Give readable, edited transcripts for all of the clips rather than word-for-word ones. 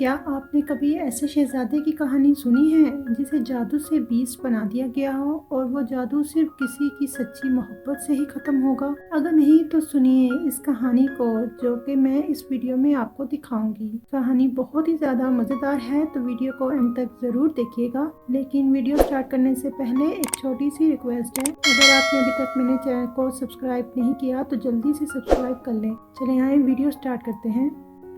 क्या आपने कभी ऐसे शहजादे की कहानी सुनी है जिसे जादू से बीज बना दिया गया हो और वो जादू सिर्फ किसी की सच्ची मोहब्बत से ही खत्म होगा? अगर नहीं तो सुनिए इस कहानी को, जो कि मैं इस वीडियो में आपको दिखाऊंगी। कहानी बहुत ही ज्यादा मजेदार है, तो वीडियो को एंड तक जरूर देखिएगा। लेकिन वीडियो स्टार्ट करने से पहले एक छोटी सी रिक्वेस्ट है, अगर आपने अभी तक मेरे चैनल को सब्सक्राइब नहीं किया तो जल्दी से सब्सक्राइब कर लें। चले आए वीडियो स्टार्ट करते हैं।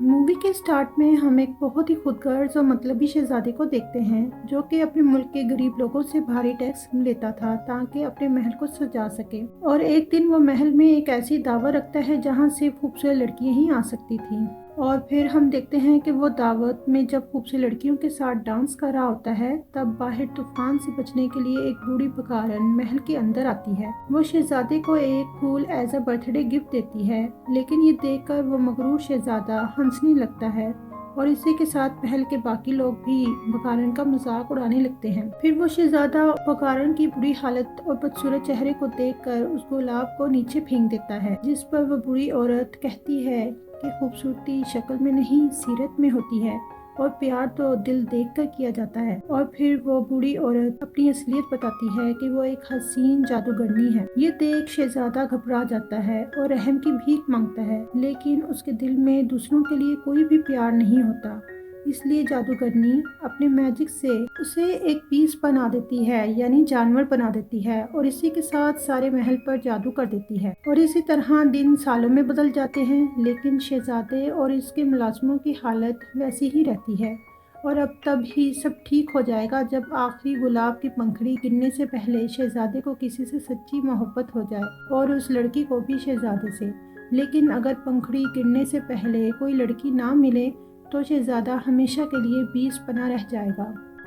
मूवी के स्टार्ट में हम एक बहुत ही खुदगर्ज और मतलबी शहजादे को देखते हैं, जो कि अपने मुल्क के गरीब लोगों से भारी टैक्स लेता था ताकि अपने महल को सजा सके। और एक दिन वो महल में एक ऐसी दावत रखता है जहां सिर्फ खूबसूरत लड़कियां ही आ सकती थीं। और फिर हम देखते हैं कि वो दावत में जब खूबसूरत लड़कियों के साथ डांस कर रहा होता है, तब बाहर तूफान से बचने के लिए एक बूढ़ी बकारन महल के अंदर आती है। वो शहजादे को एक फूल एज अ बर्थडे गिफ्ट देती है, लेकिन ये देखकर वो मगरूर शहजादा हंसने लगता है और इसी के साथ महल के बाकी लोग भी बकारन का मजाक उड़ाने लगते हैं। फिर वो शहजादा बकारन की बुरी हालत और बदसूरत चेहरे को देखकर उस गुलाब को नीचे फेंक देता है, जिस पर वो बुरी औरत कहती है कि खूबसूरती शक्ल में नहीं सीरत में होती है और प्यार तो दिल देखकर किया जाता है। और फिर वो बूढ़ी औरत अपनी असलियत बताती है कि वो एक हसीन जादूगरनी है। ये देख शहजादा घबरा जाता है और रहम की भीख मांगता है, लेकिन उसके दिल में दूसरों के लिए कोई भी प्यार नहीं होता। इसलिए जादूगरनी अपने मैजिक से उसे एक पीस बना देती है, यानी जानवर बना देती है, और इसी के साथ सारे महल पर जादू कर देती है। और इसी तरह दिन सालों में बदल जाते हैं, लेकिन शहजादे और इसके मुलाजमों की हालत वैसी ही रहती है। और अब तब ही सब ठीक हो जाएगा जब आखिरी गुलाब की पंखड़ी गिरने से पहले शहजादे को किसी से सच्ची मोहब्बत हो जाए और उस लड़की को भी शहजादे से। लेकिन अगर पंखड़ी गिरने से पहले कोई लड़की ना मिले तो शहजादा हमेशा के लिए बीस बना रह जाएगा।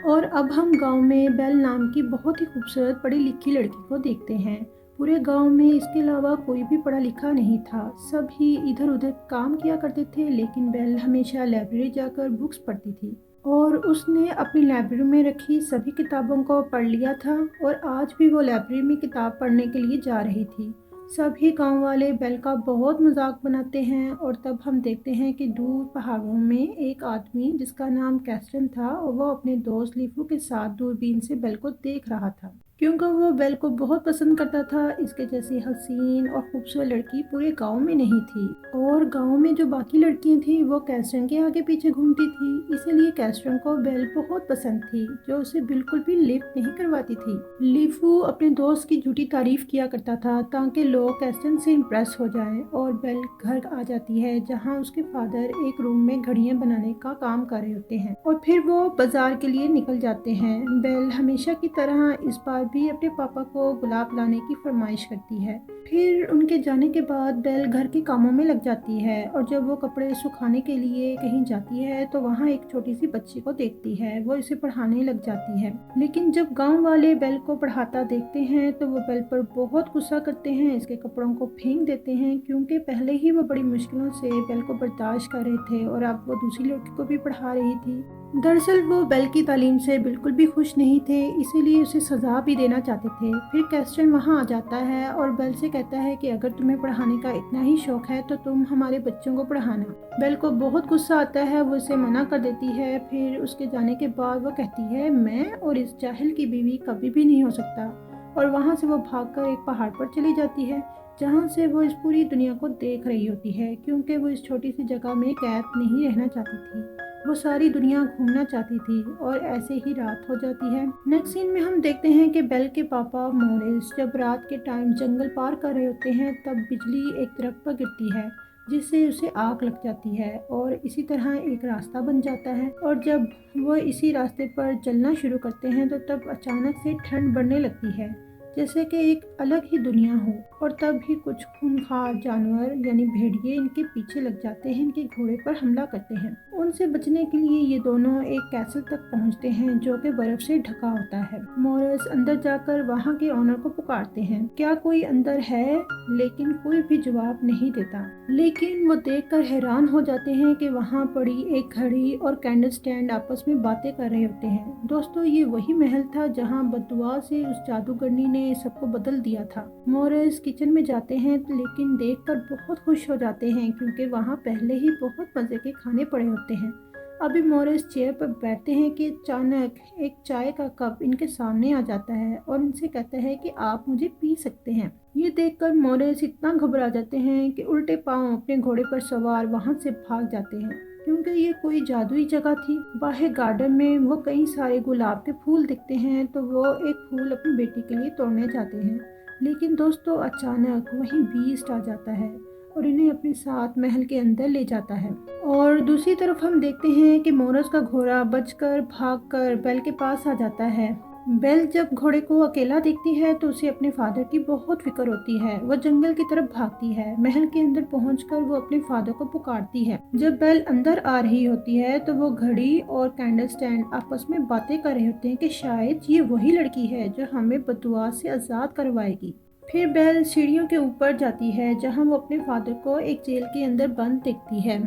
और अब हम गांव में बेल नाम की बहुत ही खूबसूरत पढ़ी लिखी लड़की को देखते हैं। पूरे गांव में इसके अलावा कोई भी पढ़ा लिखा नहीं था, सब ही इधर उधर काम किया करते थे, लेकिन बेल हमेशा लाइब्रेरी जाकर बुक्स पढ़ती थी और उसने अपनी लाइब्रेरी में रखी सभी किताबों को पढ़ लिया था और आज भी वो लाइब्रेरी में किताब पढ़ने के लिए जा रही थी। सभी गांव वाले बेल का बहुत मजाक बनाते हैं और तब हम देखते हैं कि दूर पहाड़ों में एक आदमी जिसका नाम कैस्टन था और वो अपने दोस्त लीफू के साथ दूरबीन से बेल को देख रहा था, क्योंकि वो बेल को बहुत पसंद करता था। इसके जैसी हसीन और खूबसूरत लड़की पूरे गांव में नहीं थी और गांव में जो बाकी लड़कियां थी वो कैस्टन के आगे पीछे घूमती थी, इसीलिए कैस्टन को बेल बहुत पसंद थी, जो उसे बिल्कुल भी लिफ्ट नहीं करवाती थी। लीफू अपने दोस्त की झूठी तारीफ किया करता था ताकि लोग कैस्टन से इम्प्रेस हो जाएं, और बेल घर आ जाती है जहाँ उसके फादर एक रूम में घड़ियां बनाने का काम कर रहे होते हैं और फिर वो बाजार के लिए निकल जाते हैं। बेल हमेशा की तरह इस बार भी अपने पापा को गुलाब लाने की फरमाइश करती है। फिर उनके जाने के बाद बेल घर के कामों में लग जाती है और जब वो कपड़े सुखाने के लिए कहीं जाती है तो वहाँ एक छोटी सी बच्ची को देखती है, वो इसे पढ़ाने लग जाती है। लेकिन जब गांव वाले बेल को पढ़ाता देखते हैं तो वो बेल पर बहुत गुस्सा करते हैं, इसके कपड़ों को फेंक देते हैं, क्योंकि पहले ही वो बड़ी मुश्किलों से बेल को बर्दाश्त कर रहे थे और अब वो दूसरी लड़की को भी पढ़ा रही थी। दरअसल वो बेल की तालीम से बिल्कुल भी खुश नहीं थे, इसीलिए उसे सजा भी देना चाहते थे। फिर कैस्टन वहाँ आ जाता है और बेल से कहता है कि अगर तुम्हें पढ़ाने का इतना ही शौक है तो तुम हमारे बच्चों को पढ़ाना। बेल को बहुत गुस्सा आता है, वो उसे मना कर देती है। फिर उसके जाने के बाद वो कहती है मैं और इस जाहिल की बीवी कभी भी नहीं हो सकता, और वहाँ से वो भागकर एक पहाड़ पर चली जाती है जहाँ से वो इस पूरी दुनिया को देख रही होती है, क्योंकि वो इस छोटी सी जगह में कैद नहीं रहना चाहती थी, वो सारी दुनिया घूमना चाहती थी। और ऐसे ही रात हो जाती है। नेक्स्ट सीन में हम देखते हैं कि बेल के पापा मोरिस जब रात के टाइम जंगल पार कर रहे होते हैं तब बिजली एक दरख्त पर गिरती है जिससे उसे आग लग जाती है और इसी तरह एक रास्ता बन जाता है। और जब वो इसी रास्ते पर चलना शुरू करते हैं तो तब अचानक से ठंड बढ़ने लगती है, जैसे कि एक अलग ही दुनिया हो। और तब ही कुछ खूंखार जानवर यानी भेड़िए इनके पीछे लग जाते हैं, इनके घोड़े पर हमला करते हैं। उनसे बचने के लिए ये दोनों एक कैसल तक पहुंचते हैं जो कि बर्फ से ढका होता है। मोरिस अंदर जाकर वहां के ओनर को पुकारते हैं, क्या कोई अंदर है, लेकिन कोई भी जवाब नहीं देता। लेकिन वो देखकर हैरान हो जाते हैं कि वहाँ पड़ी एक घड़ी और कैंडल स्टैंड आपस में बातें कर रहे होते हैं। दोस्तों, ये वही महल था जहाँ बददुआ से उस जादूगरनी ने सबको बदल दिया था। मोरिस किचन में जाते हैं लेकिन देखकर बहुत खुश हो जाते हैं, क्योंकि वहाँ पहले ही बहुत मजे के खाने पड़े होते हैं। अभी मॉरिस चेयर पर बैठते हैं कि अचानक एक चाय का कप इनके सामने आ जाता है और उनसे कहता है कि आप मुझे पी सकते हैं। ये देखकर मॉरिस इतना घबरा जाते हैं कि उल्टे पांव अपने घोड़े पर सवार वहां से भाग जाते हैं, क्योंकि ये कोई जादुई जगह थी। बाहर गार्डन में वो कई सारे गुलाब के फूल दिखते हैं तो वो एक फूल अपनी बेटी के लिए तोड़ने जाते हैं, लेकिन दोस्तों अचानक वहीं बीस्ट आ जाता है और इन्हें अपने साथ महल के अंदर ले जाता है। और दूसरी तरफ हम देखते हैं कि मॉरिस का घोड़ा बचकर भागकर बेल के पास आ जाता है। बेल जब घोड़े को अकेला देखती है तो उसे अपने फादर की बहुत फिक्र होती है। वो जंगल की तरफ भागती है। महल के अंदर पहुंचकर वो अपने फादर को पुकारती है। जब बेल अंदर आ रही होती है तो वो घड़ी और कैंडल स्टैंड आपस में बातें कर रहे होते हैं कि शायद ये वही लड़की है जो हमें बददुआ से आज़ाद करवाएगी। फिर बेल सीढ़ियों के ऊपर जाती है जहां वो अपने फादर को एक जेल के अंदर बंद देखती है।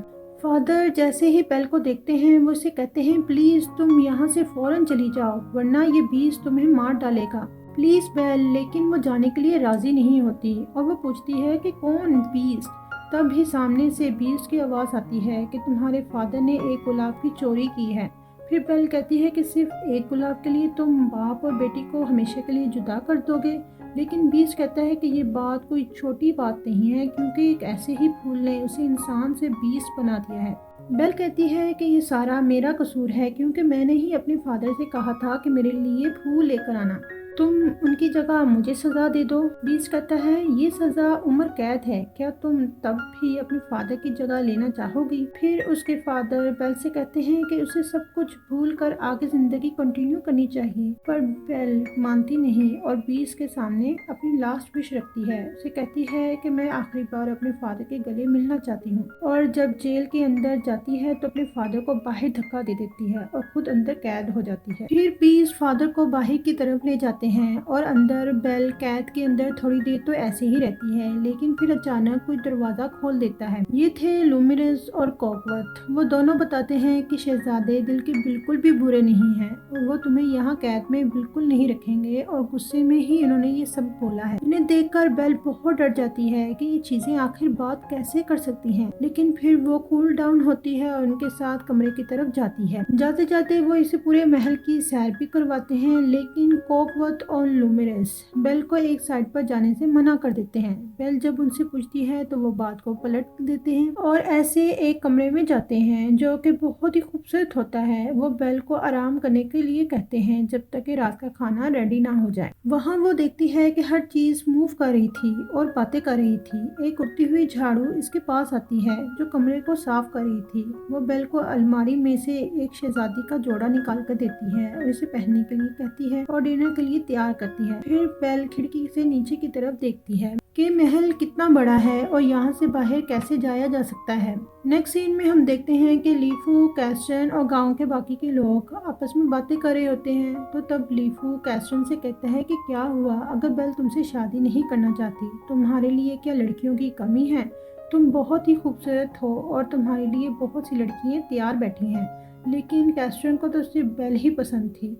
फादर जैसे ही बेल को देखते हैं वो उसे कहते हैं, प्लीज़ तुम यहाँ से फौरन चली जाओ वरना ये बीस्ट तुम्हें मार डालेगा। प्लीज़ बेल, लेकिन वो जाने के लिए राज़ी नहीं होती और वो पूछती है कि कौन बीस्ट। तब ही सामने से बीस्ट की आवाज़ आती है कि तुम्हारे फादर ने एक गुलाब की चोरी की है। फिर बेल कहती है कि सिर्फ एक गुलाब के लिए तुम बाप और बेटी को हमेशा के लिए जुदा कर दोगे। लेकिन बीस्ट कहता है कि ये बात कोई छोटी बात नहीं है, क्योंकि एक ऐसे ही फूल ने उसे इंसान से बीस्ट बना दिया है। बेल कहती है कि ये सारा मेरा कसूर है, क्योंकि मैंने ही अपने फादर से कहा था कि मेरे लिए फूल लेकर आना। तुम उनकी जगह मुझे सज़ा दे दो। बीस्ट कहता है, ये सज़ा उम्र कैद है, क्या तुम तब भी अपने फादर की जगह लेना चाहोगी। फिर उसके फादर बेल से कहते हैं कि उसे सब कुछ भूल कर आगे ज़िंदगी कंटिन्यू करनी चाहिए, पर बेल मानती नहीं और बीस्ट के सामने अपनी लास्ट विश रखती है। उसे कहती है कि मैं आखिरी बार अपने फादर के गले मिलना चाहती हूँ। और जब जेल के अंदर जाती है तो अपने फादर को बाहर धक्का दे देती है और खुद अंदर कैद हो जाती है। फिर बीस्ट फादर को बाहर की तरफ ले जाते हैं और अंदर बेल कैद के अंदर थोड़ी देर तो ऐसे ही रहती है, लेकिन फिर अचानक कोई दरवाजा खोल देता है। ये थे लूमिनस और कॉकवर्थ। वो दोनों बताते हैं कि शहजादे दिल के बिल्कुल भी बुरे नहीं हैं और वो तुम्हें यहाँ कैद में बिल्कुल नहीं रखेंगे, और गुस्से में ही इन्होंने ये सब बोला है। इन्हें देखकर बेल बहुत डर जाती है कि ये चीजें आखिर बात कैसे कर सकती हैं, लेकिन फिर वो कूल डाउन होती है और उनके साथ कमरे की तरफ जाती है। जाते जाते वो इसे पूरे महल की सैर भी करवाते हैं, लेकिन कॉकवर्थ और लूमिनस बेल को एक साइड पर जाने से मना कर देते हैं। बेल जब उनसे पूछती है तो वो बात को पलट देते हैं और ऐसे एक कमरे में जाते हैं जो कि बहुत ही खूबसूरत होता है। वो बेल को आराम करने के लिए कहते हैं जब तक कि रात का खाना रेडी ना हो जाए। वहाँ वो देखती है कि हर चीज मूव कर रही थी और बातें कर रही थी। एक उड़ती हुई झाड़ू इसके पास आती है जो कमरे को साफ कर रही थी। वो बेल को अलमारी में से एक शहजादी का जोड़ा निकाल कर देती है और इसे पहनने के लिए कहती है और डिनर के लिए तैयार करती है। फिर बेल खिड़की से नीचे की तरफ देखती है कि महल कितना बड़ा है और यहाँ से बाहर कैसे जाया जा सकता है। नेक्स्ट सीन में हम देखते हैं कि लीफू, कैस्टन और गांव के बाकी के लोग आपस में बातें कर रहे होते हैं। तो तब लीफू कैस्टन से कहता है कि क्या हुआ, अगर बेल तुमसे शादी नहीं करना चाहती, तुम्हारे लिए क्या लड़कियों की कमी है? तुम बहुत ही खूबसूरत हो और तुम्हारे लिए बहुत सी लड़कियाँ तैयार बैठी हैं। लेकिन कैस्टन को तो सिर्फ बेल ही पसंद थी।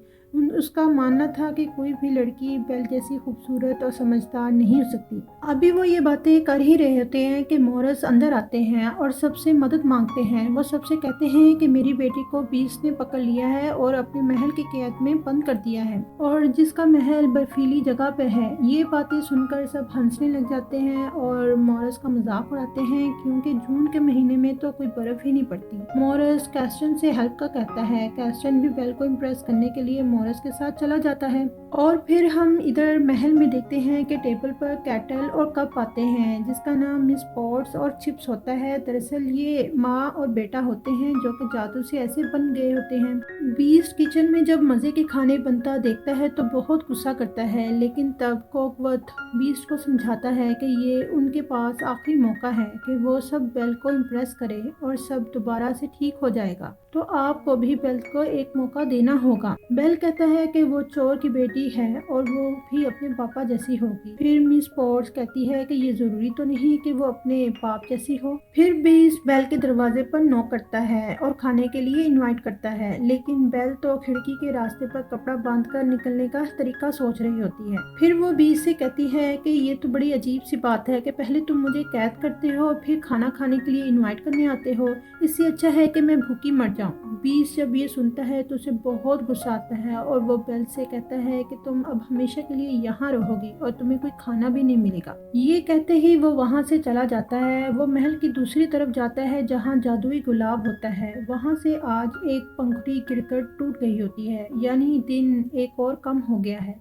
उसका मानना था कि कोई भी लड़की बेल जैसी खूबसूरत और समझदार नहीं हो सकती। अभी वो ये बातें कर ही रहे होते हैं कि मॉरिस अंदर आते हैं और सबसे मदद मांगते हैं। वो सबसे कहते हैं कि मेरी बेटी को बीस्ट ने पकड़ लिया है और अपने महल की कैद में बंद कर दिया है, और जिसका महल बर्फीली जगह पे है। ये बातें सुनकर सब हंसने लग जाते हैं और मॉरिस का मजाक उड़ाते हैं, क्योंकि जून के महीने में तो कोई बर्फ ही नहीं पड़ती। मॉरिस कैस्टन से हेल्प का कहता है। कैस्टन भी बेल को इम्प्रेस करने के लिए मॉरिस के साथ चला जाता है। और फिर हम इधर महल में देखते हैं कि टेबल पर कैटल और कप आते हैं जिसका नाम मिस पॉट्स और चिप्स होता है। दरअसल ये माँ और बेटा होते हैं जो कि जादू से ऐसे बन गए होते हैं। बीस्ट किचन में जब मजे के खाने बनता देखता है तो बहुत गुस्सा करता है, लेकिन तब कॉकवर्थ बीस्ट को समझाता है कि ये उनके पास आखिरी मौका है कि वो सब बेल को इम्प्रेस करे और सब दोबारा से ठीक हो जाएगा। तो आपको भी बेल को एक मौका देना होगा। बेल कहता है कि वो चोर की बेटी है और वो भी अपने पापा जैसी होगी। फिर मिस पॉट्स कहती है कि ये जरूरी तो नहीं कि वो अपने बाप जैसी हो। फिर बीस्ट बेल के दरवाजे पर नॉक करता है और खाने के लिए इनवाइट करता है, लेकिन बेल तो खिड़की के रास्ते पर कपड़ा बांधकर निकलने का तरीका सोच रही होती है। फिर वो बीस्ट से कहती है कि ये तो बड़ी अजीब सी बात है कि पहले तुम मुझे कैद करते हो और फिर खाना खाने के लिए इन्वाइट करने आते हो। इससे अच्छा है कि मैं भूखी मर जाऊं। बीस जब ये सुनता है तो उसे बहुत गुस्सा आता है और वो बेल से कहता है कि तुम अब हमेशा के लिए यहाँ रहोगी और तुम्हें कोई खाना भी नहीं मिलेगा। ये कहते ही वो वहाँ से चला जाता है। वो महल की दूसरी तरफ जाता है जहाँ जादुई गुलाब होता है। वहाँ से आज एक पंखुड़ी गिरकर टूट गई होती है, यानी दिन एक और कम हो गया है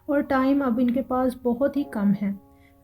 और टाइम अब इनके पास बहुत ही कम है।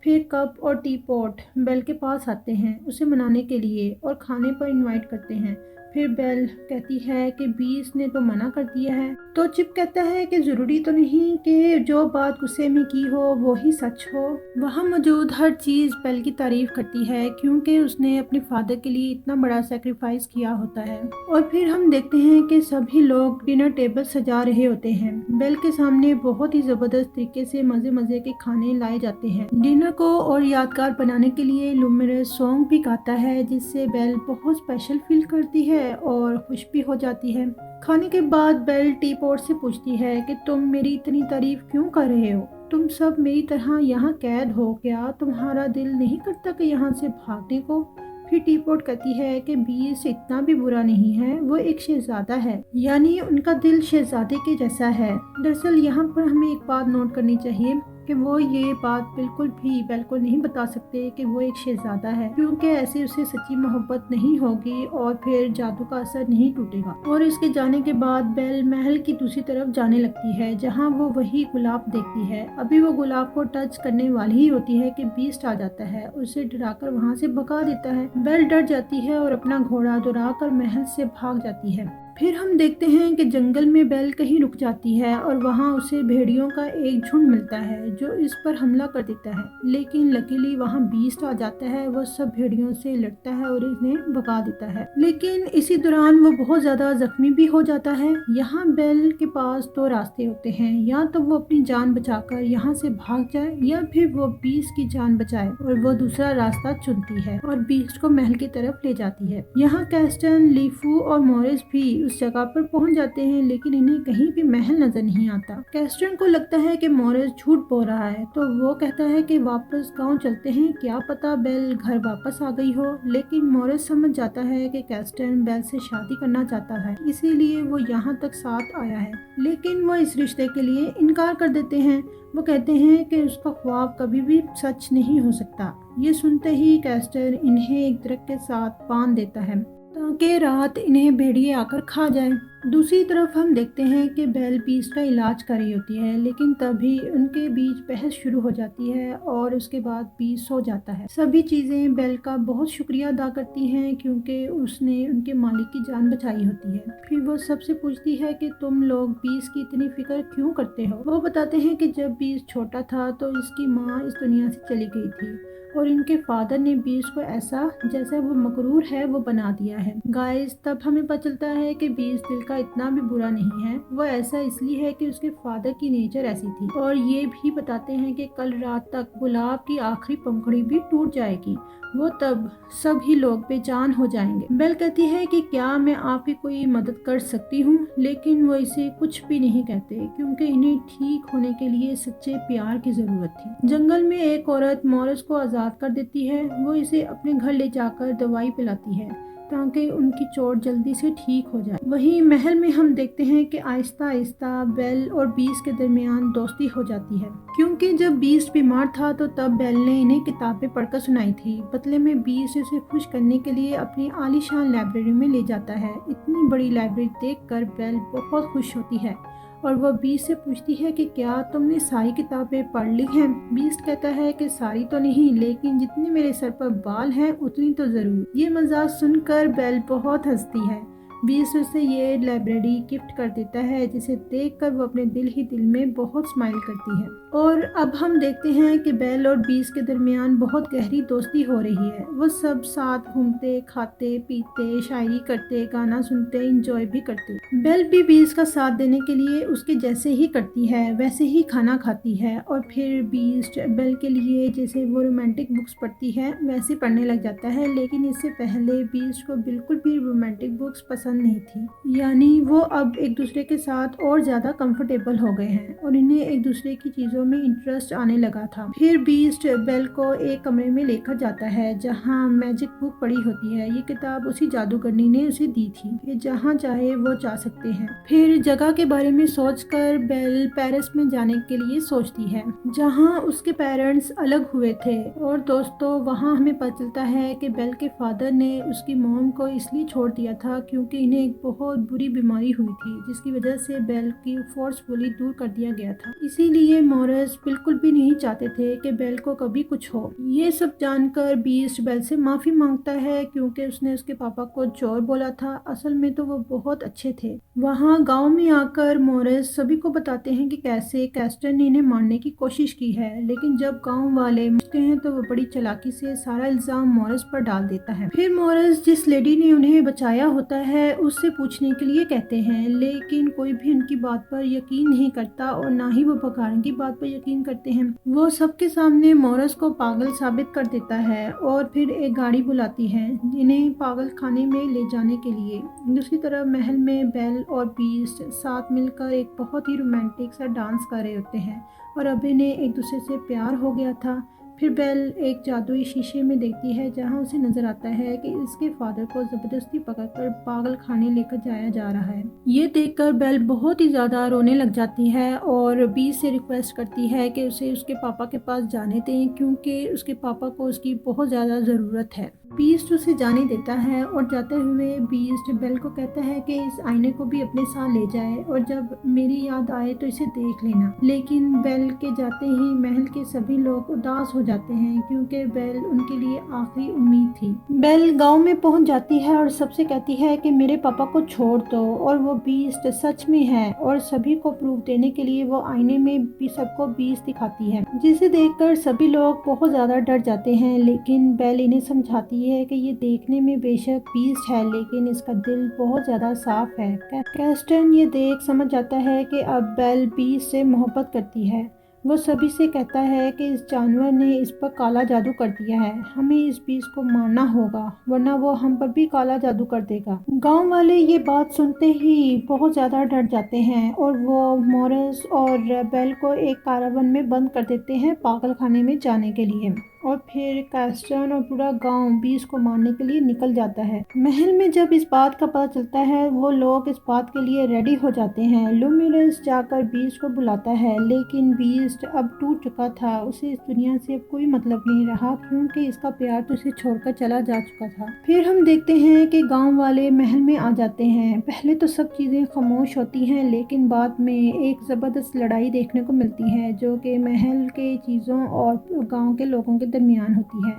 फिर कप और टी पॉट बेल के पास आते हैं उसे मनाने के लिए और खाने पर इनवाइट करते हैं। फिर बेल कहती है कि बीस ने तो मना कर दिया है। तो चिप कहता है कि ज़रूरी तो नहीं कि जो बात गुस्से में की हो वो ही सच हो। वहाँ मौजूद हर चीज़ बेल की तारीफ करती है क्योंकि उसने अपने फादर के लिए इतना बड़ा सेक्रीफाइस किया होता है। और फिर हम देखते हैं कि सभी लोग डिनर टेबल सजा रहे होते हैं। बेल के सामने बहुत ही ज़बरदस्त तरीके से मज़े मज़े के खाने लाए जाते हैं। डिनर को और यादगार बनाने के लिए लुमिनस सॉन्ग भी गाता है जिससे बेल बहुत स्पेशल फील करती है और खुश भी हो जाती है। खाने के बाद बेल टी पॉट से पूछती है कि तुम मेरी इतनी तारीफ क्यों कर रहे हो? तुम सब मेरी तरह यहाँ कैद हो क्या? तुम्हारा दिल नहीं करता कि यहाँ से भागने को? फिर टी पॉट कहती है कि बीस इतना भी बुरा नहीं है, वो एक शहजादा है, यानी उनका दिल शहजादे के जैसा है। दरअसल यहाँ पर हमें एक बात नोट करनी चाहिए कि वो ये बात बिल्कुल भी बेल को नहीं बता सकते कि वो एक शहजादा है, क्योंकि ऐसे उसे सच्ची मोहब्बत नहीं होगी और फिर जादू का असर नहीं टूटेगा। और इसके जाने के बाद बेल महल की दूसरी तरफ जाने लगती है जहाँ वो वही गुलाब देखती है। अभी वो गुलाब को टच करने वाली ही होती है कि बीस्ट आ जाता है, उसे डराकर वहाँ से भगा देता है। बेल डर जाती है और अपना घोड़ा दौड़ाकर महल से भाग जाती है। फिर हम देखते हैं कि जंगल में बेल कहीं रुक जाती है और वहाँ उसे भेड़ियों का एक झुंड मिलता है जो इस पर हमला कर देता है। लेकिन लकीली वहाँ बीस्ट आ जाता है, वो सब भेड़ियों से लड़ता है और इन्हें भगा देता है। लेकिन इसी दौरान वो बहुत ज्यादा जख्मी भी हो जाता है। यहाँ बेल के पास दो रास्ते होते हैं, या तो वो अपनी जान बचाकर यहाँ से भाग जाए या फिर वो बीस्ट की जान बचाए, और वो दूसरा रास्ता चुनती है और बीस्ट को महल की तरफ ले जाती है। यहाँ कैस्टन, लीफू और मॉरिस भी उस जगह पर पहुंच जाते हैं, लेकिन इन्हें कहीं भी महल नजर नहीं आता। कैस्टन को लगता है कि मॉरिस झूठ बोल रहा है, तो वो कहता है कि वापस गांव चलते हैं, क्या पता बेल घर वापस आ गई हो। लेकिन मॉरिस समझ जाता है कि कैस्टन बेल से शादी करना चाहता है, इसीलिए वो यहाँ तक साथ आया है। लेकिन वो इस रिश्ते के लिए इनकार कर देते हैं। वो कहते हैं कि उसका ख्वाब कभी भी सच नहीं हो सकता। ये सुनते ही कैस्टन इन्हें एक दरख्त के साथ बांध देता है ताकि रात इन्हें भेड़िए आकर खा जाए। दूसरी तरफ हम देखते हैं कि बेल बीस्ट का इलाज कर रही होती है, लेकिन तभी उनके बीच बहस शुरू हो जाती है और उसके बाद बीस्ट सो जाता है। सभी चीज़ें बेल का बहुत शुक्रिया अदा करती हैं क्योंकि उसने उनके मालिक की जान बचाई होती है। फिर वो सबसे पूछती है कि तुम लोग बीस्ट की इतनी फिक्र क्यों करते हो। वो बताते हैं कि जब बीस्ट छोटा था तो इसकी माँ इस दुनिया से चली गई थी और इनके फादर ने बीस्ट को ऐसा जैसा वो मकरूर है वो बना दिया है। गाइस, तब हमें पता चलता है कि बीस्ट दिल का इतना भी बुरा नहीं है, वो ऐसा इसलिए है कि उसके फादर की नेचर ऐसी थी। और ये भी बताते हैं कि कल रात तक गुलाब की आखिरी पंखुड़ी भी टूट जाएगी, वो तब सभी लोग बेजान हो जाएंगे। बेल कहती है कि क्या मैं आपकी कोई मदद कर सकती हूँ, लेकिन वो इसे कुछ भी नहीं कहते क्योंकि इन्हें ठीक होने के लिए सच्चे प्यार की जरूरत थी। जंगल में एक औरत मॉरिस को आजाद कर देती है। वो इसे अपने घर ले जाकर दवाई पिलाती है ताकि उनकी चोट जल्दी से ठीक हो जाए। वहीं महल में हम देखते हैं कि आहिस्ता आहिस्ता बेल और बीस्ट के दरमियान दोस्ती हो जाती है, क्योंकि जब बीस्ट बीमार था तो तब बेल ने इन्हें किताबें पढ़कर सुनाई थी। बदले में बीस्ट इसे खुश करने के लिए अपनी आलीशान लाइब्रेरी में ले जाता है। इतनी बड़ी लाइब्रेरी देखकर बेल बहुत खुश होती है और वह बीस्ट से पूछती है कि क्या तुमने सारी किताबें पढ़ ली हैं। बीस्ट कहता है कि सारी तो नहीं, लेकिन जितने मेरे सर पर बाल हैं उतनी तो जरूर। ये मजाक सुनकर बेल बहुत हंसती है। बीस्ट उसे ये लाइब्रेरी गिफ्ट कर देता है, जिसे देखकर वो अपने दिल ही दिल में बहुत स्माइल करती है। और अब हम देखते हैं कि बेल और बीस्ट के दरमियान बहुत गहरी दोस्ती हो रही है। वो सब साथ घूमते, खाते, पीते, शायरी करते, गाना सुनते, इंजॉय भी करते। बेल भी बीस्ट का साथ देने के लिए उसके जैसे ही करती है, वैसे ही खाना खाती है। और फिर बीस्ट बेल के लिए जैसे वो रोमांटिक बुक्स पढ़ती है वैसे पढ़ने लग जाता है। लेकिन इससे पहले बीस्ट को बिल्कुल भी रोमांटिक बुक्स पसंद पसंद नहीं थी। यानी वो अब एक दूसरे के साथ और ज़्यादा कंफर्टेबल हो गए हैं और इन्हें एक दूसरे की चीज़ों में इंटरेस्ट आने लगा था। फिर बीस्ट बेल को एक कमरे में लेकर जाता है जहाँ मैजिक बुक पड़ी होती है। ये किताब उसी जादूगरनी ने उसे दी थी कि जहाँ चाहे वो जा सकते हैं। फिर जगह के बारे में सोचकर बेल पेरिस में जाने के लिए सोचती है जहाँ उसके पेरेंट्स अलग हुए थे। और दोस्तों वहाँ हमें पता चलता है कि बेल के फादर ने उसकी मॉम को इसलिए छोड़ दिया था क्योंकि इन्हें एक बहुत बुरी बीमारी हुई थी जिसकी वजह से बेल की फोर्सफुली दूर कर दिया गया था। इसीलिए मॉरिस बिल्कुल भी नहीं चाहते थे कि बेल को कभी कुछ हो। ये सब जानकर बीस्ट बेल से माफी मांगता है क्योंकि उसने उसके पापा को चोर बोला था। असल में तो वो बहुत अच्छे थे। वहाँ गांव में आकर मॉरिस सभी को बताते हैं कि कैसे कैस्टन ने इन्हें मारने की कोशिश की है, लेकिन जब गांव वाले पूछते हैं तो वो बड़ी चालाकी से सारा इल्जाम मॉरिस पर डाल देता है। फिर मॉरिस जिस लेडी ने उन्हें बचाया होता है उससे पूछने के लिए कहते हैं, लेकिन कोई भी उनकी बात पर यकीन नहीं करता और ना ही वो बगारन की बात पर यकीन करते हैं। वो सबके सामने मॉरिस को पागल साबित कर देता है और फिर एक गाड़ी बुलाती है इन्हें पागल खाने में ले जाने के लिए। दूसरी तरफ महल में बेल और बीस्ट साथ मिलकर एक बहुत ही रोमांटिक सा डांस कर रहे होते हैं और अब इन्हें एक दूसरे से प्यार हो गया था। फिर बेल एक जादुई शीशे में देखती है जहां उसे नजर आता है कि इसके फादर को जबरदस्ती पकड़कर पागल खाने लेकर जाया जा रहा है। ये देखकर बेल बहुत ही ज्यादा रोने लग जाती है और बीस्ट से रिक्वेस्ट करती है कि उसे उसके पापा के पास जाने दें क्योंकि उसके पापा को उसकी बहुत ज्यादा जरूरत है। बीस्ट उसे जाने देता है और जाते हुए बीस्ट बेल को कहता है कि इस आईने को भी अपने साथ ले जाए और जब मेरी याद आए तो इसे देख लेना। लेकिन बेल के जाते ही महल के सभी लोग उदास हो जाते हैं क्योंकि बेल उनके लिए आखिरी उम्मीद थी। बेल गांव में पहुंच जाती है और सबसे कहती है कि मेरे पापा को छोड़ दो और वो बीस्ट सच में है और सभी को प्रूफ देने के लिए वो आईने में भी सबको बीस्ट दिखाती है, जिसे देखकर सभी लोग बहुत ज्यादा डर जाते हैं। लेकिन बेल इन्हें समझाती है कि ये देखने में बेशक बीस्ट है लेकिन इसका दिल बहुत ज्यादा साफ है। कैस्टन ये देख समझ जाता है कि अब बेल बीस्ट से मोहब्बत करती है। वो सभी से कहता है कि इस जानवर ने इस पर काला जादू कर दिया है, हमें इस बीस्ट को मारना होगा वरना वो हम पर भी काला जादू कर देगा। गांव वाले ये बात सुनते ही बहुत ज्यादा डर जाते हैं और वो मॉरिस और बेल को एक कारावन में बंद कर देते हैं पागल खाने में जाने के लिए। और फिर कैस्टन और पूरा गांव बीस्ट को मारने के लिए निकल जाता है। महल में जब इस बात का पता चलता है वो लोग इस बात के लिए रेडी हो जाते हैं। लुमिनस जाकर बीस्ट को बुलाता है लेकिन बीस्ट अब टूट चुका था, उसे इस दुनिया से अब कोई मतलब नहीं रहा क्योंकि इसका प्यार तो उसे छोड़कर चला जा चुका था। फिर हम देखते हैं कि गाँव वाले महल में आ जाते हैं। पहले तो सब चीज़ें खामोश होती हैं लेकिन बाद में एक ज़बरदस्त लड़ाई देखने को मिलती है जो कि महल के चीज़ों और गाँव के लोगों के दरमियान होती है।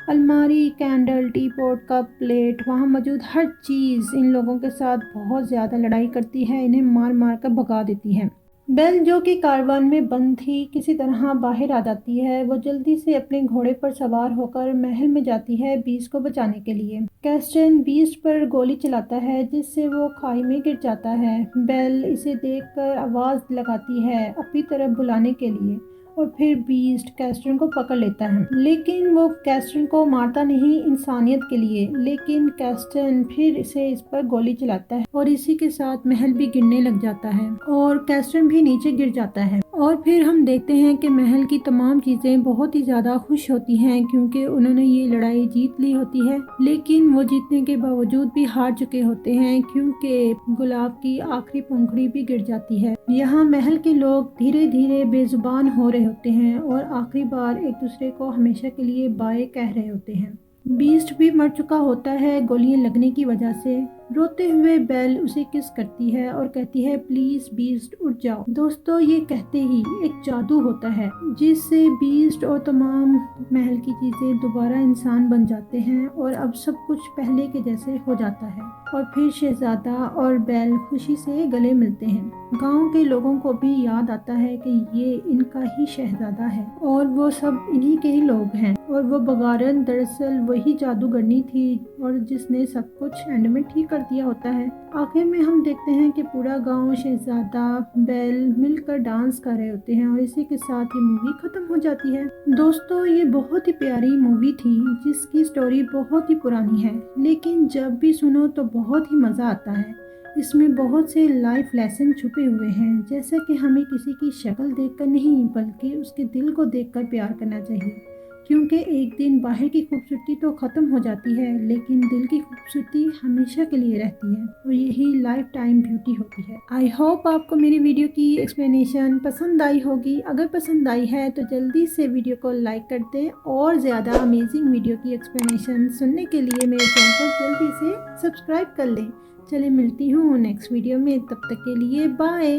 अलमारी, candle, T pot, cup, plate, वहाँ मौजूद हर चीज़ इन लोगों के साथ बहुत ज़्यादा लड़ाई करती है, इन्हें मार मार कर भगा देती है। बेल जो कि कारवान में बंद थी किसी तरह बाहर आ जाती है। वो जल्दी से अपने घोड़े पर सवार होकर महल में जाती है बीस्ट को बचाने के लिए। कैस्टन बीस्ट पर गोली चलाता है जिससे वो खाई में गिर जाता है। बेल इसे देखकर आवाज़ लगाती है अपनी तरफ बुलाने के लिए और फिर बीस्ट कैस्टन को पकड़ लेता है, लेकिन वो कैस्टन को मारता नहीं इंसानियत के लिए। लेकिन कैस्टन फिर इस पर गोली चलाता है और इसी के साथ महल भी गिरने लग जाता है और कैस्टन भी नीचे गिर जाता है। और फिर हम देखते हैं कि महल की तमाम चीज़ें बहुत ही ज़्यादा खुश होती हैं क्योंकि उन्होंने ये लड़ाई जीत ली होती है, लेकिन वो जीतने के बावजूद भी हार चुके होते हैं क्योंकि गुलाब की आखिरी पंखुड़ी भी गिर जाती है। यहाँ महल के लोग धीरे धीरे बेजुबान हो रहे होते हैं और आखिरी बार एक दूसरे को हमेशा के लिए बाय कह रहे होते हैं। बीस्ट भी मर चुका होता है गोलियां लगने की वजह से। रोते हुए बेल उसे किस करती है और कहती है प्लीज बीस्ट उठ जाओ। दोस्तों ये कहते ही एक जादू होता है जिससे बीस्ट और तमाम महल की चीजें दोबारा इंसान बन जाते हैं और अब सब कुछ पहले के जैसे हो जाता है और फिर शहजादा और बेल खुशी से गले मिलते हैं। गांव के लोगों को भी याद आता है कि ये इनका ही शहजादा है और वो सब इन्हीं के ही लोग हैं और वो बगारन दरअसल वही जादूगरनी थी और जिसने सब कुछ एंड में ठीक कर कर दिया होता है। आखिर में हम देखते हैं कि पूरा गांव, शहजादा, बेल मिलकर डांस कर रहे होते हैं और इसी के साथ ये मूवी खत्म हो जाती है। दोस्तों, ये बहुत ही प्यारी मूवी थी जिसकी स्टोरी बहुत ही पुरानी है, लेकिन जब भी सुनो तो बहुत ही मज़ा आता है। इसमें बहुत से लाइफ लेसन छुपे हुए हैं, जैसे कि हमें किसी की शक्ल देखकर नहीं बल्कि उसके दिल को देखकर प्यार करना चाहिए, क्योंकि एक दिन बाहर की खूबसूरती तो ख़त्म हो जाती है लेकिन दिल की खूबसूरती हमेशा के लिए रहती है और यही लाइफ टाइम ब्यूटी होती है। आई होप आपको मेरी वीडियो की एक्सप्लेनेशन पसंद आई होगी। अगर पसंद आई है तो जल्दी से वीडियो को लाइक कर दें और ज़्यादा अमेजिंग वीडियो की एक्सप्लेनेशन सुनने के लिए मेरे चैनल को जल्दी से सब्सक्राइब कर लें। चले मिलती हूँ नेक्स्ट वीडियो में, तब तक के लिए बाय।